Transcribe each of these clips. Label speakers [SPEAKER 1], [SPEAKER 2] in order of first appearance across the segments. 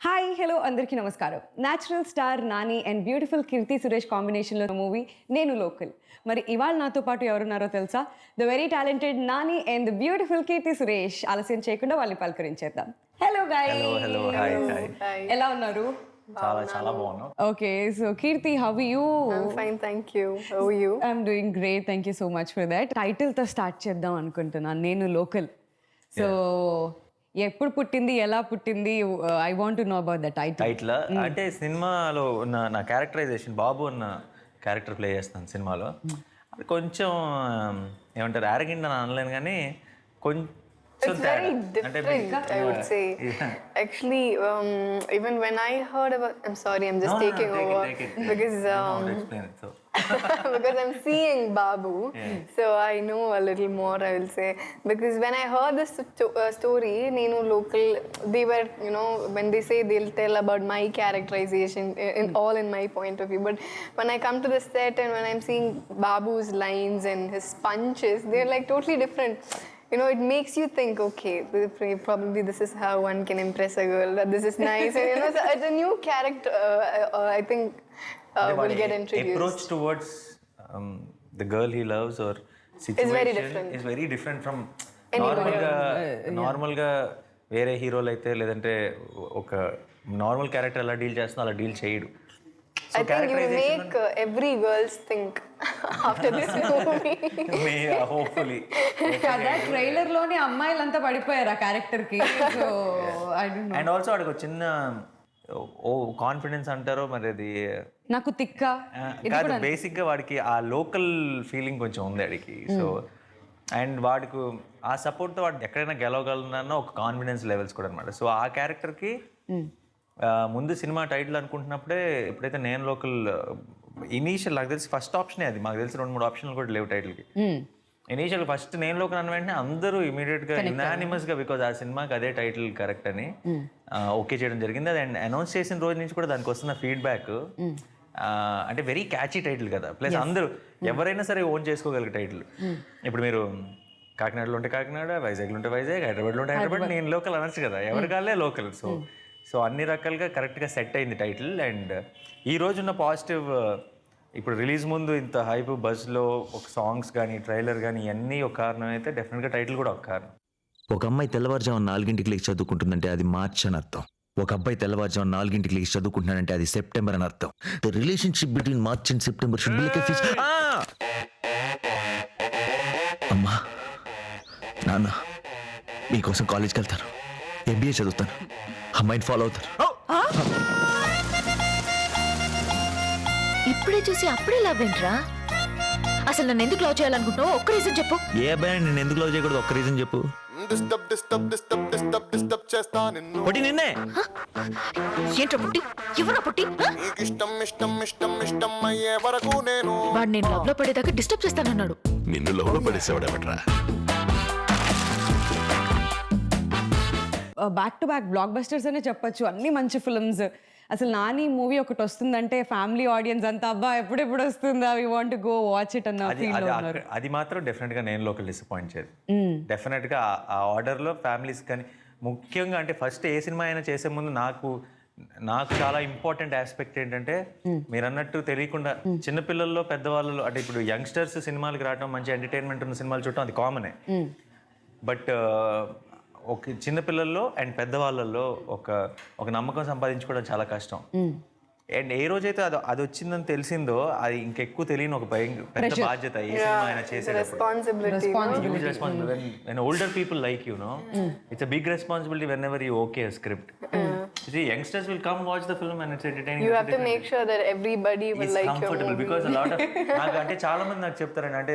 [SPEAKER 1] Hi hello అందరికీ నమస్కారం. Natural star Nani and beautiful Keerthy Suresh కాంబినేషన్లో మూవీ నేను లోకల్. మరి ఇవాళ నాతో పాటు ఎవరున్నారో తెలుసా? The very talented Nani and the beautiful Keerthy Suresh. ఆలస్యం చేయకుండా వాళ్ళని పలకరించేద్దాం. Hello guys.
[SPEAKER 2] Hello hi.
[SPEAKER 1] ఎలా ఉన్నారు?
[SPEAKER 2] చాలా బాగున్నాం.
[SPEAKER 1] Okay, so Keerthy, how are you?
[SPEAKER 3] I'm fine, thank you. How are you?
[SPEAKER 1] I'm doing great, thank you so much for that. టైటిల్తో start చేద్దాం అనుకుంటున్నాను, నేను లోకల్. సో ఎప్పుడు పుట్టింది, ఎలా పుట్టింది? I want to know about the
[SPEAKER 2] title. అంటే సినిమాలో ఉన్న నా క్యారెక్టరైజేషన్, బాబు అన్న క్యారెక్టర్ ప్లే చేస్తాను సినిమాలో. అది కొంచెం ఏమంటారు, యారగెంట్ అని అనలేను కానీ కొంచెం
[SPEAKER 3] It's very different, I would say. Actually, even when I heard about, I'm sorry, I'm just taking over because
[SPEAKER 2] explain it. So
[SPEAKER 3] because I'm seeing Babu, so I know a little more, I will say. Because when I heard this story, Nenu Local, they were, you know, when they say they'll tell about my characterization, all in my point of view. But when I come to the set and when I'm seeing Babu's lines and his punches, they're like totally different. You know, it makes you think, okay, probably this is how one can impress a girl, that this is nice. And, you know, so it's a new character, I think, will get introduced.
[SPEAKER 2] Approach towards the girl he loves or situation is very different from normal గా వేరే హీరోలు అయితే, లేదంటే ఒక normal character ఎలా deal చేస్తున్నా అలా deal చేయడు.
[SPEAKER 3] I think you will make every girls think after this movie.
[SPEAKER 2] Hopefully.
[SPEAKER 1] కదా, ట్రైలర్ లోనే అమ్మాయిలంతా పడిపోయారు ఆ క్యారెక్టర్ కి. So I don't know.
[SPEAKER 2] And also ఆడికి ఒక చిన్న కాన్ఫిడెన్స్ అంటారో మరి, అది
[SPEAKER 1] నాకు తిక్క
[SPEAKER 2] కాదు, బేసిక్ గా వాడికి ఆ లోకల్ ఫీలింగ్ కొంచెం ఉంది వాడికి. సో అండ్ వాడికి ఆ సపోర్ట్ తో వాడు ఎక్కడైనా గెలవగలనన్న ఒక కాన్ఫిడెన్స్ లెవెల్స్ కూడా అనమాట. సో ఆ క్యారెక్టర్ కి ముందు సినిమా టైటిల్ అనుకుంటున్నప్పుడే, ఎప్పుడైతే నేను లోకల్ ఇనీషియల్, నాకు తెలిసి ఫస్ట్ ఆప్షనే అది. మాకు తెలిసి 2-3 ఆప్షన్లు కూడా లేవు టైటిల్కి. ఇనీషియల్ ఫస్ట్ నేను లోకల్ అన్న వెంటనే అందరూ ఇమీడియట్ గా యునానిమస్ గా, బికాజ్ ఆ సినిమాకి అదే టైటిల్ కరెక్ట్ అని ఓకే చేయడం జరిగింది. అది అనౌన్స్ చేసిన రోజు నుంచి కూడా దానికి వస్తున్న ఫీడ్బ్యాక్, అంటే వెరీ క్యాచీ టైటిల్ కదా. ప్లస్ అందరూ ఎవరైనా సరే ఓన్ చేసుకోగలిగే టైటిల్. ఇప్పుడు మీరు కాకినాడలో ఉంటే కాకినాడ, వైజాగ్లో ఉంటే వైజాగ్, హైదరాబాద్లో ఉంటే హైదరాబాద్, నేను లోకల్ అనొచ్చు కదా, ఎవరి కాళ్ళే లోకల్. సో అన్ని రకాలుగా కరెక్ట్గా సెట్ అయింది టైటిల్. అండ్ ఈ రోజున్న పాజిటివ్, ఇప్పుడు రిలీజ్ ముందు ఇంత హైప్ బజ్లో ఒక సాంగ్స్ కానీ ట్రైలర్ కానీ ఇవన్నీ ఒక కారణం అయితే, డెఫినెట్గా టైటిల్ కూడా ఒక కారణం.
[SPEAKER 4] ఒక అమ్మాయి తెల్లవారుజామున 4 లేచి చదువుకుంటుందంటే అది మార్చ్ అని అర్థం. ఒక అబ్బాయి తెల్లవారుజామున 4 లేచి చదువుకుంటున్నాడంటే అది సెప్టెంబర్ అని అర్థం. The relationship between March and September should be like a fish. అమ్మా నాన్న, మీకోసం కాలేజ్కి వెళ్తాను, ఎంబీఏ చదువుతాను, అమ్మాయిని ఫాలో అవుతాను.
[SPEAKER 5] ఇప్పుడే చూసి అప్పుడే లవ్ ఏంట్రా? అసలు నన్ను ఎందుకు లవ్ చేయాలనుకుంటున్నావు? ఒక్క రీజన్ చెప్పు.
[SPEAKER 4] ఏ అబ్బాయి నేను ఎందుకు లవ్ చేయకూడదు? ఒక్క రీజన్ చెప్పు. పొట్టి నిన్నే.
[SPEAKER 5] ఏంట్రా పుట్టి? ఎవరా పుట్టి? వాడు నేను లవ్ లో పడేదాకా డిస్టర్బ్ చేస్తానన్నాడు.
[SPEAKER 4] నిన్ను లవ్ లో పడేసేవాడేమట్రా?
[SPEAKER 1] Back to back blockbusters అనే చెప్పొచ్చు, అన్ని మంచి ఫిల్మ్స్. అసలు నాని మూవీ ఒకటి వస్తుందంటే ఫ్యామిలీ ఆడియన్స్ అంతా అబ్బా ఎప్పుడెప్పుడు వస్తుందా, we want to go watch it అన్న ఫీల్ లో ఉన్నారు.
[SPEAKER 2] అది మాత్రం డెఫినెట్ గా నేను లోకల్ డిసప్పాయింట్ చేయదు. డెఫినెట్ గా ఆ ఆర్డర్ లో ఫ్యామిలీస్ కానీ, ముఖ్యంగా అంటే ఫస్ట్ ఏ సినిమా అయినా చేసే ముందు నాకు చాలా ఇంపార్టెంట్ ఆస్పెక్ట్ ఏంటంటే, మీరు అన్నట్టు తెలియకుండా చిన్నపిల్లల్లో పెద్దవాళ్ళలో, అంటే ఇప్పుడు యంగ్స్టర్స్ సినిమాలకు రావడం, మంచి ఎంటర్టైన్మెంట్ ఉన్న సినిమాలు చూడటం అది కామనే. బట్ ఒక చిన్నపిల్లల్లో అండ్ పెద్దవాళ్ళల్లో ఒక నమ్మకం సంపాదించుకోవడం చాలా కష్టం. అండ్ ఏ రోజైతే అది వచ్చిందని తెలిసిందో, అది ఇంకెక్కువ తెలియని ఒక పెద్ద బాధ్యత ఏ సినిమా అయినా చేసేటప్పుడు. Older people like you know, it's a big responsibility whenever you okay a script. See, youngsters will come watch the film and it's entertaining.
[SPEAKER 3] You have to make sure that everybody will like your movie.
[SPEAKER 2] Because a lot of నాకు అంటే చాలా మంది నాకు చెప్తారండి, అంటే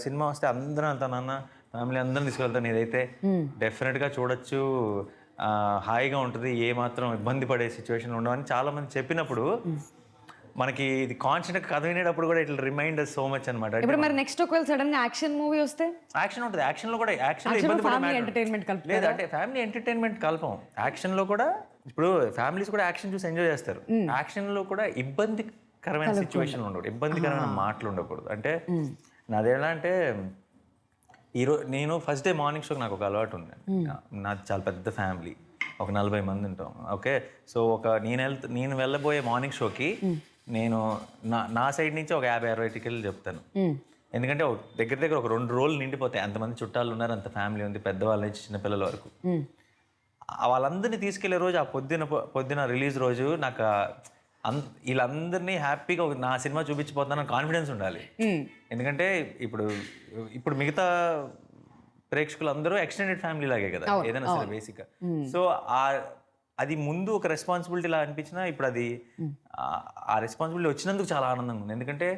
[SPEAKER 2] cinema వస్తే అందరూ అంతా, నాన్న ఫ్యామిలీ అందరం తీసుకెళ్తాను, ఇదైతే డెఫినెట్గా చూడొచ్చు, హాయిగా ఉంటుంది, ఏ మాత్రం ఇబ్బంది పడే సిచ్యువేషన్ ఉండవని చాలా మంది చెప్పినప్పుడు, మనకి ఇది కాన్స్టెంట్ కథ వినేటప్పుడు కూడా ఇట్లా రిమైండ్ సో మచ్ అనమాట.
[SPEAKER 1] ఇప్పుడు మరి నెక్స్ట్ ఒకవేళ సడన్ గా యాక్షన్ మూవీ వస్తే?
[SPEAKER 2] యాక్షన్ ఉంటుంది, యాక్షన్ లో కూడా లేదు, అంటే ఫ్యామిలీ ఎంటర్టైన్మెంట్ కల్పం. యాక్షన్ లో కూడా ఇప్పుడు ఫ్యామిలీస్ కూడా యాక్షన్ చూసి ఎంజాయ్ చేస్తారు. యాక్షన్ లో కూడా ఇబ్బందికరమైన సిచ్యువేషన్ ఉండకూడదు, ఇబ్బందికరమైన మాటలు ఉండకూడదు. అంటే నాదేలా అంటే, ఈరోజు నేను ఫస్ట్ డే మార్నింగ్ షోకి నాకు ఒక అలవాటు ఉంది. నాది చాలా పెద్ద ఫ్యామిలీ. ఒక 40 మంది ఉంటాం. ఓకే, సో నేను వెళ్ళబోయే మార్నింగ్ షోకి నేను నా సైడ్ నుంచి ఒక 50-60 టికెట్లు చెప్తాను. ఎందుకంటే దగ్గర దగ్గర ఒక 2 రోజులు నిండిపోతాయి. అంతమంది చుట్టాలు ఉన్నారు, అంత ఫ్యామిలీ ఉంది, పెద్దవాళ్ళ నుంచి చిన్నపిల్లల వరకు. వాళ్ళందరినీ తీసుకెళ్లే రోజు, ఆ పొద్దున రిలీజ్ రోజు నాకు వీళ్ళందరినీ హ్యాపీగా నా సినిమా చూపించిపోతున్నా కాన్ఫిడెన్స్ ఉండాలి. ఎందుకంటే ఇప్పుడు మిగతా ప్రేక్షకులందరూ ఎక్స్టెండెడ్ ఫ్యామిలీ లాగే కదా ఏదైనా సరే బేసిక్గా. సో అది ముందు ఒక రెస్పాన్సిబిలిటీ లా అనిపించినా ఇప్పుడు అది ఆ రెస్పాన్సిబిలిటీ వచ్చినందుకు చాలా ఆనందంగా ఉంది. ఎందుకంటే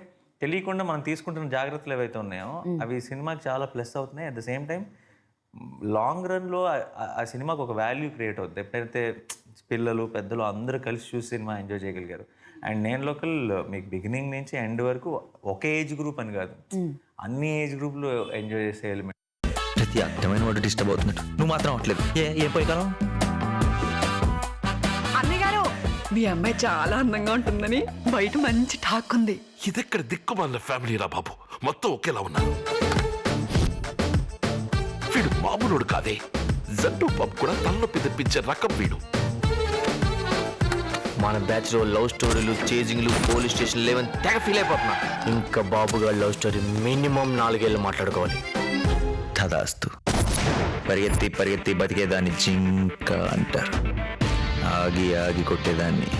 [SPEAKER 2] తెలియకుండా మనం తీసుకుంటున్న జాగ్రత్తలు ఏవైతే ఉన్నాయో అవి సినిమాకి చాలా ప్లస్ అవుతున్నాయి. At the same time long రన్లో ఆ సినిమాకి ఒక వాల్యూ క్రియేట్ అవుతుంది ఎప్పుడైతే పిల్లలు పెద్దలు అందరూ కలిసి చూసి సినిమా ఎంజాయ్ చేయగలిగారు. అండ్ నేను లోకల్ మీకు బిగినింగ్ నుంచి ఎండ్ వరకు ఒకే ఏజ్ గ్రూప్ అని కాదు, అన్ని ఏజ్ గ్రూప్లు ఎంజాయ్ చేసే ఎలిమెంట్.
[SPEAKER 4] ప్రతి అర్థమైన వాడు డిస్టర్బ్ అవుతున్నట్టు నువ్వు మాత్రం అవట్లేదు. ఏ పోయి కాలం
[SPEAKER 6] అన్నగారు, మీ అమ్మాయి చాలా అందంగా ఉంటుందని బయట మంచి టాక్ ఉంది.
[SPEAKER 7] ఇదెక్కడ దిక్కుమాలిన ఫ్యామిలీ రా బాబు, మొత్తం ఒకేలా ఉన్నారు. వీడు మామూలుడు కాదే, జట్టు బాబు కూడా తలనొప్పి తెప్పించే రకం వీడు.
[SPEAKER 8] మన బ్యాచ్ లో లవ్ స్టోరీలు, చేజింగ్లు, పోలీస్ స్టేషన్ లేవని తెగ ఫీల్ అయిపోతున్నా. ఇంకా బాబుగా లవ్ స్టోరీ మినిమం 4 ఏళ్ళు మాట్లాడుకోవాలి.
[SPEAKER 4] తదాస్తు. పరిగెత్తి పరిగెత్తి బతికేదాన్ని జింక అంటారు, ఆగి ఆగి కొట్టేదాన్ని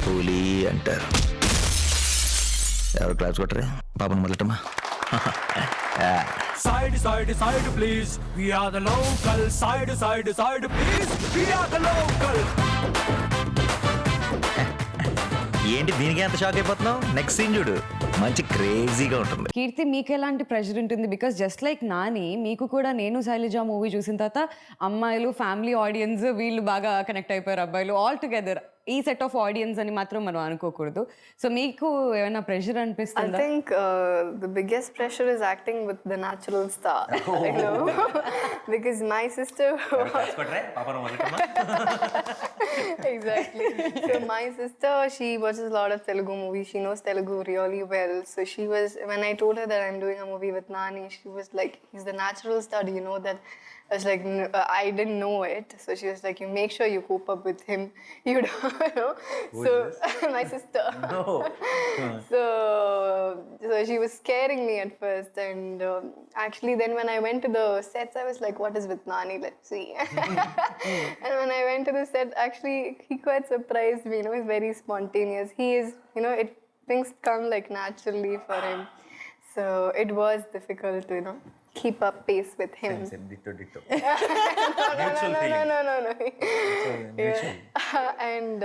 [SPEAKER 4] పులి అంటారు. ఎవరు క్లాస్ కొట్టరే పాపను మొదలటమా?
[SPEAKER 9] Side, side, side, please. We are the local. Side, side, side, please. We are the local.
[SPEAKER 4] ఏంటి దీనికి ఎంత షాక్ అయిపోతున్నావు? నెక్స్ట్ సీన్ చూడు, మంచి క్రేజీగా ఉంటుంది.
[SPEAKER 1] కీర్తి, మీకు ఎలాంటి ప్రెషర్ ఉంటుంది? బికాస్ జస్ట్ లైక్ నాని, మీకు కూడా నేను శైలజ మూవీ చూసిన తర్వాత అమ్మాయిలు, ఫ్యామిలీ ఆడియన్స్, వీళ్ళు బాగా కనెక్ట్ అయిపోయారు, అబ్బాయిలు ఆల్ టుగెదర్ ఈ సెట్ ఆఫ్ ఆడియన్స్ అని మాత్రం మనం అనుకోకూడదు. సో మీకు ఏమైనా ప్రెషర్
[SPEAKER 3] I
[SPEAKER 1] అనిపిస్తుందా?
[SPEAKER 3] think the biggest pressure is acting with the natural star, you know, because my sister. Exactly. So my sister, she watches a lot of Telugu movies. She knows Telugu really well. So she was, when I told her that I'm doing a movie with Nani, she was like, "He's the natural star. Do you know that?" I was like, I didn't know it. So she was like, "You make sure you cope up with him. You don't know." So my sister.
[SPEAKER 2] No.
[SPEAKER 3] So she was scaring me at first, and actually then when I went to the sets, I was like, "What is with Nani? Let's see." And when I went to the set, actually he quite surprised me. You know, he's very spontaneous. He is, you know, things come like naturally for him. So it was difficult to, you know, keep up pace with him.
[SPEAKER 2] Same, ditto.
[SPEAKER 3] No. Yeah. And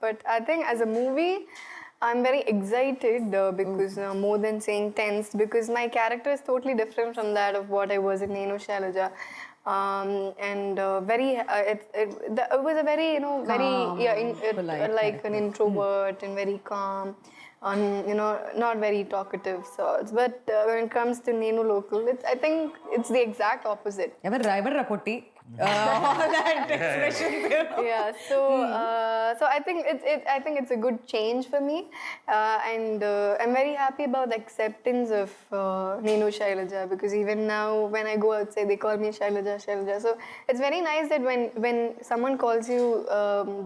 [SPEAKER 3] but I think as a movie, I'm very excited because more than saying tense, because my character is totally different from that of what I was in Nenu Shailaja. And very it was a very, you know, very
[SPEAKER 1] polite
[SPEAKER 3] like an introvert and very calm, you know, not very talkative. So but when it comes to Nenu Local, I think it's the exact opposite.
[SPEAKER 1] ఎవరు పొట్టి
[SPEAKER 3] Yeah, so I think it's a good change for me, and I'm very happy about the acceptance of Nenu Shailaja, because even now when I go outside they call me Shailaja. So it's very nice that when someone calls you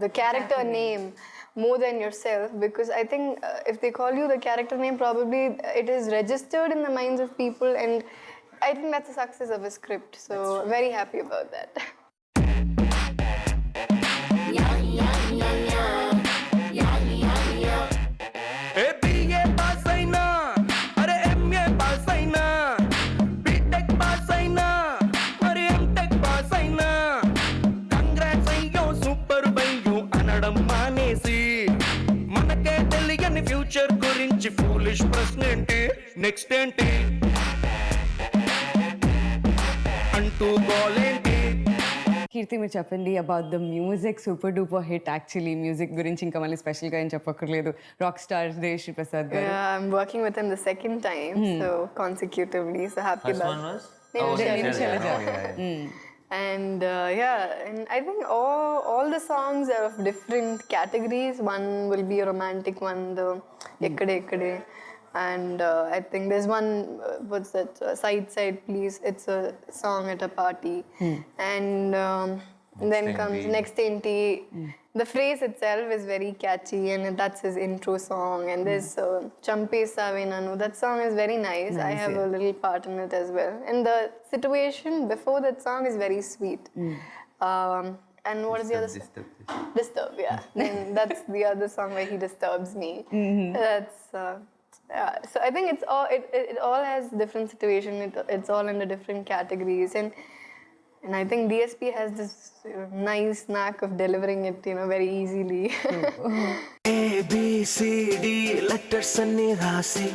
[SPEAKER 3] the character name more than yourself, because I think if they call you the character name, probably it is registered in the minds of people, and I think that's the success of a script. So I'm very happy about that.
[SPEAKER 7] Future గురించి foolish ప్రశ్న ఏంటి, next ఏంటి అంటూ గోలేంటి.
[SPEAKER 1] కీర్తి, మీరు చెప్పండి about the music. Super duper hit actually. Music గురించి ఇంకా మళ్ళీ స్పెషల్గా ఏం చెప్పక్కర్లేదు. రాక్ స్టార్ దేశ్రీ ప్రసాద్ గారు.
[SPEAKER 3] Yeah, I'm working with him the second time, so consecutively. So happy
[SPEAKER 2] First
[SPEAKER 3] about
[SPEAKER 2] one was?
[SPEAKER 3] Nenu Shailaja.
[SPEAKER 2] Yeah.
[SPEAKER 3] And and I think all the songs are of different categories. One will be a romantic one, the Ekkade Ekkade. And I think there's one, what's that, Side Please. It's a song at a party. And then comes Next Enti. The phrase itself is very catchy, and that's his intro song. And there's Champe Save Nanu. That song is very nice. I have a little part in it as well. And the situation before that song is very sweet. And what is the other song? Disturb, yeah. And that's the other song where he disturbs me. That's yeah. So I think it's all it all has different situation. It's all under different categories, and I think DSP has this nice knack of delivering it, very easily.
[SPEAKER 9] ABCD letters అన్ని రాసి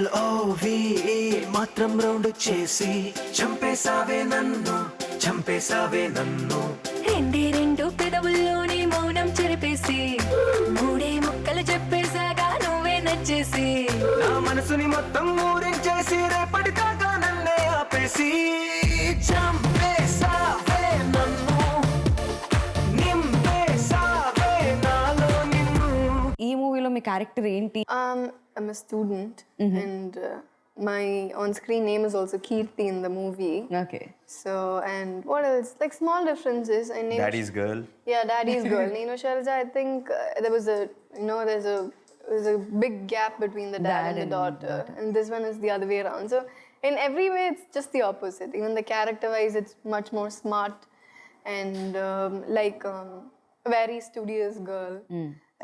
[SPEAKER 9] LOVE మాత్రం round చేసి చంపేసావే నన్ను
[SPEAKER 6] రెండు పెదవుల్లోని మౌనం చెరిపేసి మూడే ముక్కలు చెప్పేసాగా నువ్వే నచ్చేసి
[SPEAKER 9] నా మనసుని మొత్తం ఊరించేసి రేపటి దాకా నన్నే ఆపేసి చంపేసావే నన్ను నింపేసావే నాలో నిన్ను.
[SPEAKER 1] ఈ మూవీలో మీ క్యారెక్టర్ ఏంటి?
[SPEAKER 3] I'm a student, and my on-screen name is also Kirti in the movie.
[SPEAKER 1] Okay.
[SPEAKER 3] So, and what else? Like small differences. And
[SPEAKER 2] Daddy's girl.
[SPEAKER 3] Yeah, Daddy's girl. Nino Shalja, I think there was there's a big gap between the dad and the daughter. And this one is the other way around. So, in every way, it's just the opposite. Even the character-wise, it's much more smart and a very studious girl.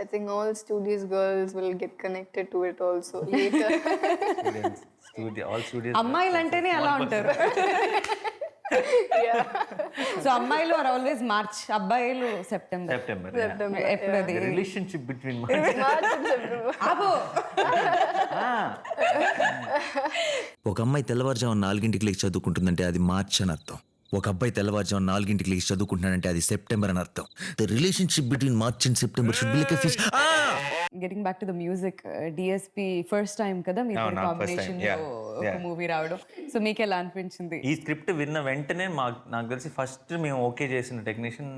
[SPEAKER 3] I think all studious girls will get connected to it also later.
[SPEAKER 2] All studios.
[SPEAKER 1] అమ్మాయిలు అంటేనే అలా ఉంటారు. So అమ్మాయిలు are always March, అబ్బాయిలు September. ఎప్పుడు అది
[SPEAKER 2] relationship between
[SPEAKER 4] ఒక అమ్మాయి తెల్లవారుజామున 4 లేచి చదువుకుంటుందంటే అది మార్చ్ అని అర్థం. ఒక అబ్బాయి తెల్లవారుజామున 4 లేచి చదువుకుంటున్నాడంటే అది సెప్టెంబర్ అని అర్థం. The relationship between March and September should be like a fish.
[SPEAKER 1] Getting back to the music, DSP first time కదా మీరు కాంబినేషన్ లో ఒక మూవీ రావడం. సో మీకు ఎలా అనిపించింది?
[SPEAKER 2] ఈ స్క్రిప్ట్ విన్న వెంటనే నాకు తెలిసి ఫస్ట్ మేము ఓకే చేసిన టెక్నీషియన్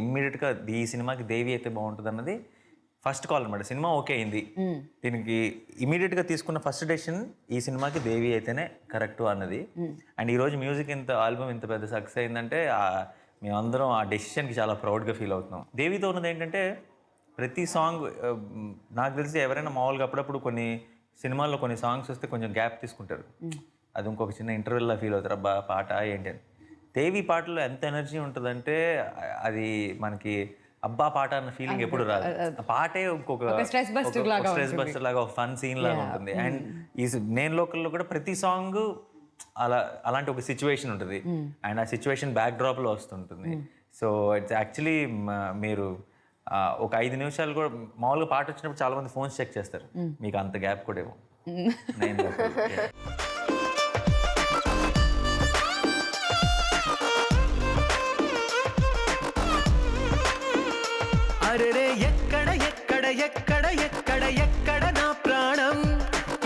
[SPEAKER 2] ఇమ్మీడియట్గా ఈ సినిమాకి దేవి అయితే బాగుంటుంది అన్నది ఫస్ట్ కాల్ అనమాట. సినిమా ఓకే అయింది, దీనికి ఇమీడియట్గా తీసుకున్న ఫస్ట్ డెసిషన్ ఈ సినిమాకి దేవి అయితేనే కరెక్ట్ అన్నది. అండ్ ఈరోజు మ్యూజిక్ ఆల్బమ్ ఇంత పెద్ద సక్సెస్ అయిందంటే మేమందరం ఆ డెసిషన్కి చాలా ప్రౌడ్గా ఫీల్ అవుతున్నాం. దేవితో ఉన్నది ఏంటంటే ప్రతి సాంగ్ నాకు తెలిసి ఎవరైనా మామూలుగా అప్పుడప్పుడు కొన్ని సినిమాల్లో కొన్ని సాంగ్స్ వస్తే కొంచెం గ్యాప్ తీసుకుంటారు, అది ఇంకొక చిన్న ఇంటర్వెల్లా ఫీల్ అవుతారు, అబ్బా పాట ఏంటి అని. దేవి పాటలో ఎంత ఎనర్జీ ఉంటుందంటే అది మనకి అబ్బా పాట అన్న ఫీలింగ్ ఎప్పుడు రాదు. ఆ పాటే ఇంకొక స్ట్రెస్ బస్టర్ లాగా ఒక ఫన్ సీన్ లాగా ఉంటుంది. అండ్ ఈ నేను లోకల్లో కూడా ప్రతి సాంగ్ అలాంటి ఒక సిచ్యువేషన్ ఉంటుంది, అండ్ ఆ సిచ్యువేషన్ బ్యాక్ డ్రాప్లో వస్తుంటుంది. సో ఇట్స్ యాక్చువల్లీ మీరు ఒక 5 నిమిషాలు కూడా మామూలుగా పాట వచ్చినప్పుడు చాలా మంది ఫోన్స్ చెక్ చేస్తారు, మీకు అంత గ్యాప్ కూడా ఏమో. నేను
[SPEAKER 9] అరెరే ఎక్కడ ఎక్కడ ఎక్కడ ఎక్కడ ఎక్కడ నా ప్రాణం,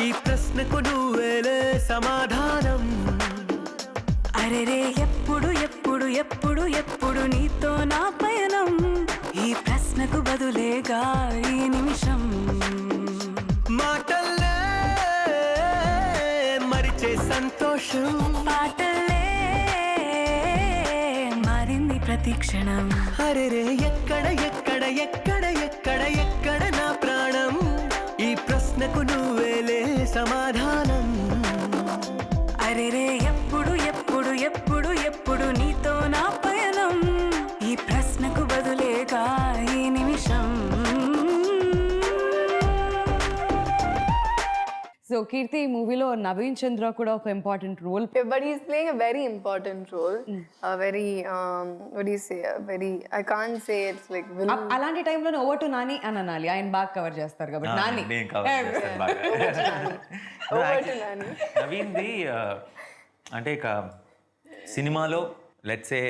[SPEAKER 9] ఈ ప్రశ్నకు నువ్వేలే సమాధానం.
[SPEAKER 6] అరెరే ఎప్పుడు ఎప్పుడు ఎప్పుడు ఎప్పుడు నీతో నా పయనం, ఈ ప్రశ్నకు బదులేగా ఈ నిమిషం.
[SPEAKER 9] మాటల్లే మరిచే సంతోషం,
[SPEAKER 6] పాటలే మారింది ప్రతి క్షణం.
[SPEAKER 9] అరెరే ఎక్కడ ఎక్కడ ఎక్కడ ఎక్కడ ఎక్కడ నా ప్రాణం, ఈ ప్రశ్నకు నువ్వేలే సమాధానం.
[SPEAKER 6] అరెరే ఎప్పుడు ఎప్పుడు ఎప్పుడు ఎప్పుడు నీతో నా పయనం, ఈ ప్రశ్నకు బదులేగా ఈ నిమిషం.
[SPEAKER 1] సో కీర్తి ఈ మూవీలో నవీన్ చంద్ర కూడా ఒక important role.
[SPEAKER 3] But he's playing a very important role. A very, what do you say? A very, I can't say it's like villain.
[SPEAKER 1] అలాంటి టైంలో ఓవర్ టు నాని అని అనాలి, ఆయన బాగా కవర్ చేస్తారు కాబట్టి. నాని
[SPEAKER 2] నవీన్ది అంటే ఇక సినిమాలో లెట్సే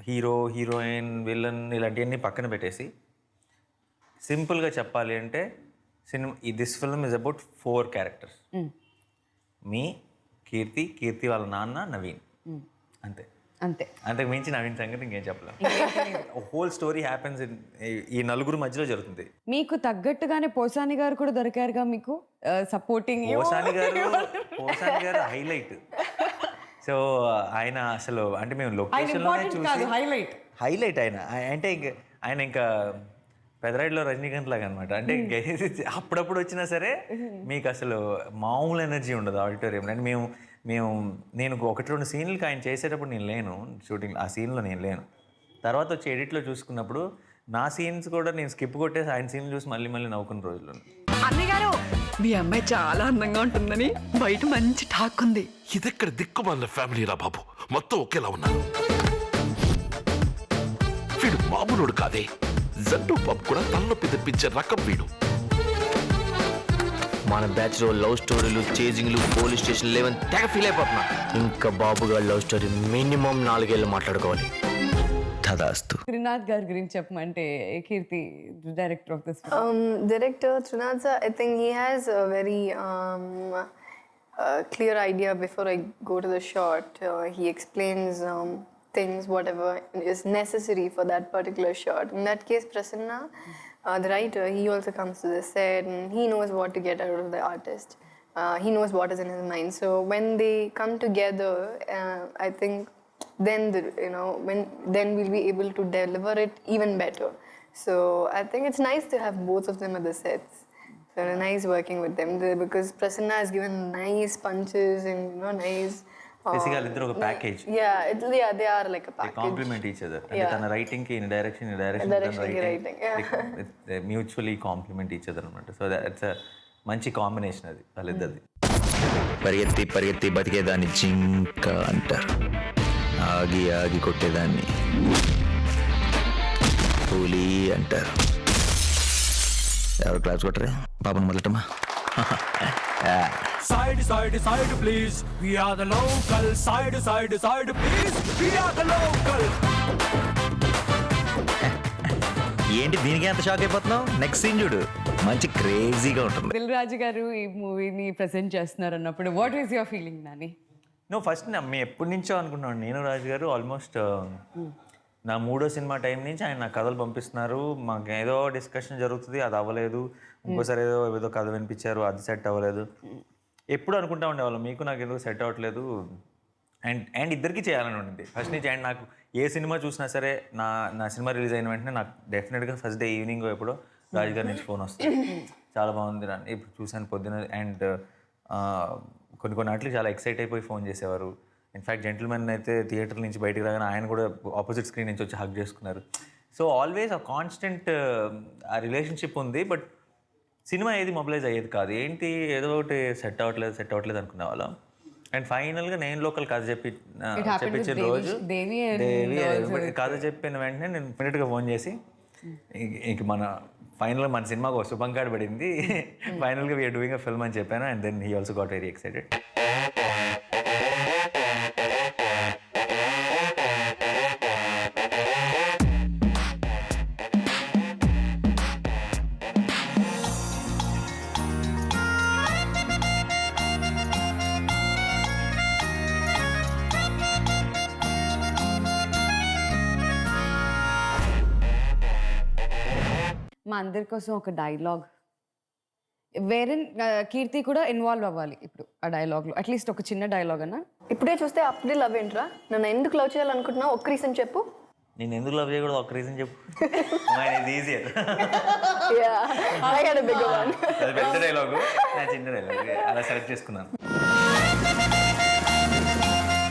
[SPEAKER 2] హీరో హీరోయిన్ విలన్ ఇలాంటివన్నీ పక్కన పెట్టేసి సింపుల్గా చెప్పాలి అంటే this film is about 4 characters. మీ, కీర్తి వాళ్ళ నాన్న, నవీన్, అంతే.
[SPEAKER 1] అంతే.
[SPEAKER 2] అంతకు మించి నవీన్ సంగతి ఇంకేం చెప్పలేం. హోల్ స్టోరీ హ్యాపెన్స్ ఈ నలుగురు మధ్యలో జరుగుతుంది.
[SPEAKER 1] మీకు తగ్గట్టుగానే పోసాని గారు కూడా దొరికారుగా మీకు సపోర్టింగ్.
[SPEAKER 2] పోసాని గారు హైలైట్. సో ఆయన అసలు అంటే మేము లొకేషన్లోనే చూసి హైలైట్ ఆయన అంటే ఆయన ఇంకా పెదరాయిలో రజనీకాంత్ లాగా అనమాట. అంటే అప్పుడప్పుడు వచ్చినా సరే మీకు అసలు మామూలు ఎనర్జీ ఉండదు ఆడిటోరియం. అంటే నేను 1-2 సీన్లకి ఆయన చేసేటప్పుడు నేను లేను షూటింగ్, ఆ సీన్లో నేను లేను. తర్వాత వచ్చి ఎడిట్లో చూసుకున్నప్పుడు నా సీన్స్ కూడా నేను స్కిప్ కొట్టేసి ఆయన సీన్లు చూసి మళ్ళీ నవ్వుకున్న రోజులు.
[SPEAKER 6] అన్నయ్య గారు మీ అమ్మాయి చాలా అందంగా ఉంటుందని బయట మంచి టాక్ ఉంది.
[SPEAKER 7] ఇదెక్కడ దిక్కుమాలిన ఫ్యామిలీ రా బాబు, మొత్తం ఒకేలా ఉన్నారు. వీడు మామూలుడు కాదే, జట్టు పబ్ కూడా తలనొప్పి తెప్పించే రకం వీడు.
[SPEAKER 8] మన బ్యాచ్ లో లవ్ స్టోరీలు, చేజింగ్లు, పోలీస్ స్టేషన్ లేవని తెగ ఫీల్ అయిపోతున్నా. ఇంకా బాబు గారి లవ్ స్టోరీ మినిమం 4 ఏళ్ళు మాట్లాడుకోవాలి.
[SPEAKER 4] తదాస్తు.
[SPEAKER 1] త్రినాథ్ గారి గురించి చెప్పమంటే Keerthy, director of this
[SPEAKER 3] Director Trinath sir, I think he has a very clear idea before I go to the shot. He explains things, whatever is necessary for that particular shot. In that case, Prasanna, the writer, he also comes to the set and he knows what to get out of the artist. He knows what is in his mind. So when they come together, I think then then we'll be able to deliver it even better. So I think it's nice to have both of them at the sets. So nice working with them because Prasanna has given nice punches and nice.
[SPEAKER 2] బేసిక్గా ఇద్దరు ఒక package.
[SPEAKER 3] They are like a package.
[SPEAKER 2] Complement each other. అంటే తన writing కి direction mutually complement each other అనమాట. So that's మంచి combination అది వాళ్ళిద్దరిది.
[SPEAKER 4] పరిగెత్తి పరిగెత్తి బతికేదాన్ని జింక అంటారు, ఆగి ఆగి కొట్టేదాన్ని పులి అంటారు. ఎవరు క్లాస్ కొట్టరే పాపను మొదలటమా?
[SPEAKER 9] Side, side, side, please. We are the local. Side, side, side, please. We are the local.
[SPEAKER 4] ఏంటి దీనికి ఎంత షాక్ అయిపోతున్నావు? నెక్స్ట్ సీన్ చూడు, మంచి క్రేజీగా ఉంటుంది.
[SPEAKER 1] దిల్ రాజు గారు ఈ మూవీని ప్రెజెంట్ చేస్తున్నారు అన్నప్పుడు what is your feeling Nani?
[SPEAKER 2] First మేము ఎప్పటి నుంచో అనుకుంటున్నాను, నేను రాజు గారు ఆల్మోస్ట్ నా 3వ సినిమా టైం నుంచి ఆయన నాకు కథలు పంపిస్తున్నారు. మాకు ఏదో డిస్కషన్ జరుగుతుంది, అది అవ్వలేదు. ఇంకోసారి ఏదో కథ వినిపించారు, అది సెట్ అవ్వలేదు. ఎప్పుడు అనుకుంటా ఉండేవాళ్ళం మీకు నాకు ఏదో సెట్ అవ్వట్లేదు. అండ్ ఇద్దరికి చేయాలని ఉండింది ఫస్ట్ నుంచి. అండ్ నాకు ఏ సినిమా చూసినా సరే నా సినిమా రిలీజ్ అయిన వెంటనే నాకు డెఫినెట్గా ఫస్ట్ డే ఈవినింగ్ ఎప్పుడో రాజు గారి నుంచి ఫోన్ వస్తుంది, చాలా బాగుంది రా ఇప్పుడు చూసాను పొద్దున. అండ్ కొన్ని వాటికి చాలా ఎక్సైట్ అయిపోయి ఫోన్ చేసేవారు. ఇన్ఫ్యాక్ట్ జెంటిల్మెన్ అయితే థియేటర్ నుంచి బయటకు రాగానే ఆయన కూడా ఆపోజిట్ స్క్రీన్ నుంచి వచ్చి హగ్ చేసుకున్నారు. సో ఆల్వేస్ ఆ కాన్స్టెంట్ ఆ రిలేషన్షిప్ ఉంది. బట్ సినిమా ఏది మొబిలైజ్ అయ్యేది కాదు. ఏంటి ఏదో ఒకటి సెట్ అవ్వట్లేదు అనుకునే వాళ్ళం. అండ్ ఫైనల్గా నేను లోకల్ కథ చెప్పించిన రోజు దేవి కథ చెప్పిన వెంటనే నేను ఇమ్మీడియట్గా ఫోన్ చేసి ఇంక ఫైనల్గా మన సినిమాకు ఒక శుభం కార్డ్ పడింది, ఫైనల్గా వీఆర్ డూయింగ్ అ ఫిల్మ్ అని చెప్పాను. And then he also got very excited.
[SPEAKER 1] మా అందరి కోసం ఒక డైలాగ్, వేరే కీర్తి కూడా ఇన్వాల్వ్ అవ్వాలి ఇప్పుడు ఆ డైలాగ్లో, అట్లీస్ట్ ఒక చిన్న డైలాగ్ అన్నా.
[SPEAKER 3] ఇప్పుడే చూస్తే అప్పుడే లవ్ ఏంట్రా, నన్ను ఎందుకు లవ్ చేయాలనుకుంటున్నావు, ఒక్క రీజన్ చెప్పు.
[SPEAKER 2] నేను ఎందుకు లవ్ చేయకూడదు ఒక్క రీజన్ చెప్పు. ఈజియర్ పెద్ద డైలాగు, నా చిన్న డైలాగ్ అలా సెలెక్ట్ చేసుకున్నాను.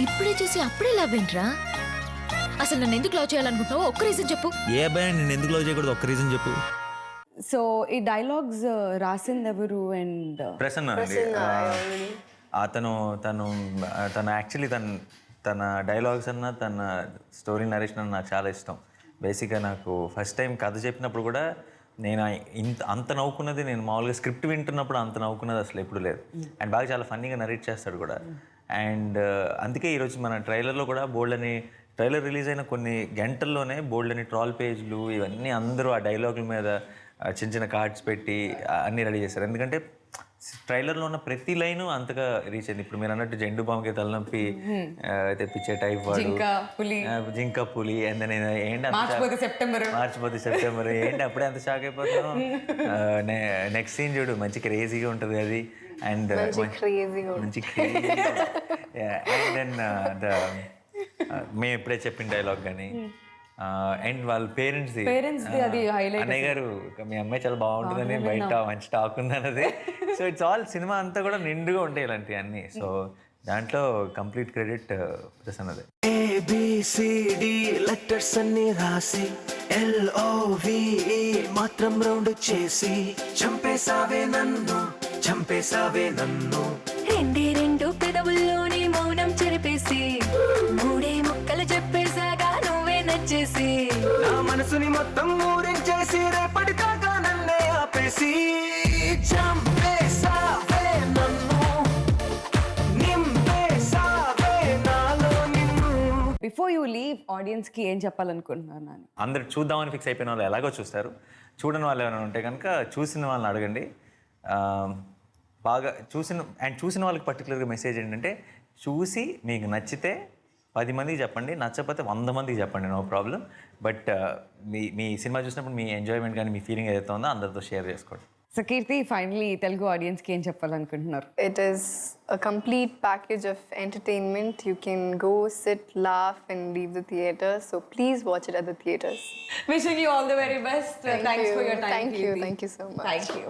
[SPEAKER 5] ఇప్పుడే చూసి అప్పుడే లవ్ ఏంట్రా, అసలు నన్ను ఎందుకు లవ్ చేయాలనుకుంటున్నావు ఒక్క రీజన్ చెప్పు.
[SPEAKER 4] ఏ అబ్బాయి నేను ఎందుకు లవ్ చేయకూడదు ఒక్క రీజన్ చెప్పు.
[SPEAKER 1] సో ఈ డైలాగ్స్ రాసింది ఎవరు? అండ్
[SPEAKER 2] ప్రసన్న అండి. తను యాక్చువల్లీ తన డైలాగ్స్ అన్న తన స్టోరీ నరేషన్ అన్న నాకు చాలా ఇష్టం. బేసిక్గా నాకు ఫస్ట్ టైం కథ చెప్పినప్పుడు కూడా నేను అంత నవ్వుకున్నది, నేను మామూలుగా స్క్రిప్ట్ వింటున్నప్పుడు అంత నవ్వుకున్నది అసలు ఎప్పుడు లేదు. అండ్ బాగా చాలా ఫన్నీగా నరేట్ చేస్తాడు కూడా. అండ్ అందుకే ఈరోజు మన ట్రైలర్లో కూడా బోల్డని ట్రైలర్ రిలీజ్ అయిన కొన్ని గంటల్లోనే బోల్డని ట్రాల్ పేజ్లు ఇవన్నీ అందరూ ఆ డైలాగుల మీద చిన్న చిన్న కార్డ్స్ పెట్టి అన్నీ రెడీ చేశారు. ఎందుకంటే ట్రైలర్లో ఉన్న ప్రతి లైను అంతగా రీచ్ అయింది. ఇప్పుడు మీరు అన్నట్టు జెండు బాంబుకి తలనొప్పి తెప్పించే టైప్ వాడు, జింక పులి అండ్ ఏంటి మార్చిపోతే సెప్టెంబర్ ఏంటి అప్పుడే అంత షాక్ అయిపోతాం. నెక్స్ట్ సీన్ చూడు మంచి క్రేజీగా ఉంటుంది అది. అండ్ మంచి క్రేజీ అండ్ దెన్ మేము ఇప్పుడే చెప్పిన డైలాగ్ కానీ అండ్ వాళ్ళ పేరెంట్స్ అన్నయ్య గారు మీ అమ్మాయి చాలా బాగుంటుందని బయట మంచి టాక్ ఉందన్నది. సో ఇట్స్ ఆల్ సినిమా అంతా కూడా నిండుగా ఉంటాయి ఇలాంటివి అన్నీ. సో దాంట్లో కంప్లీట్ క్రెడిట్ ప్రసన్నదే.
[SPEAKER 10] ABCD లెటర్స్ అన్ని రాసి LOVE మాత్రం రౌండ్ చేసి చంపేసావే నన్ను
[SPEAKER 11] రెండు పెదవుల్లోని మౌనం చెరిపేసి మూడే ముక్కలు చెప్పేసాగా నువ్వే నచ్చేసి
[SPEAKER 10] నా మనసుని మొత్తం ఊరించేసి రేపటి దాకా నన్నే ఆపేసి చంపేసావే నన్ను నింపేసావే నాలో నిన్ను.
[SPEAKER 1] బిఫోర్ యూ లీవ్ ఆడియన్స్కి ఏం చెప్పాలనుకుంటున్నారు నాని?
[SPEAKER 2] అందరు చూద్దామని ఫిక్స్ అయిపోయిన వాళ్ళు ఎలాగో చూస్తారు. చూడని వాళ్ళు ఏమైనా ఉంటే కనుక చూసిన వాళ్ళని అడగండి. బాగా చూసిన వాళ్ళకి పర్టికులర్గా మెసేజ్ ఏంటంటే చూసి మీకు నచ్చితే 10 మందికి చెప్పండి, నచ్చకపోతే 100 మందికి చెప్పండి, నో ప్రాబ్లం. బట్ మీ సినిమా చూసినప్పుడు మీ ఎంజాయ్మెంట్ కానీ మీ ఫీలింగ్ ఏదైతే ఉందో అందరితో షేర్ చేసుకోండి.
[SPEAKER 1] సో కీర్తి, ఫైనలీ తెలుగు ఆడియన్స్కి ఏం చెప్పాలనుకుంటున్నారు?
[SPEAKER 3] It is a complete package of entertainment. You can go, sit, laugh and leave the theatre. So please watch it at the theatres.
[SPEAKER 1] Wishing you all the very best. Thanks for your time.
[SPEAKER 3] Thank you so much.
[SPEAKER 1] Thank you.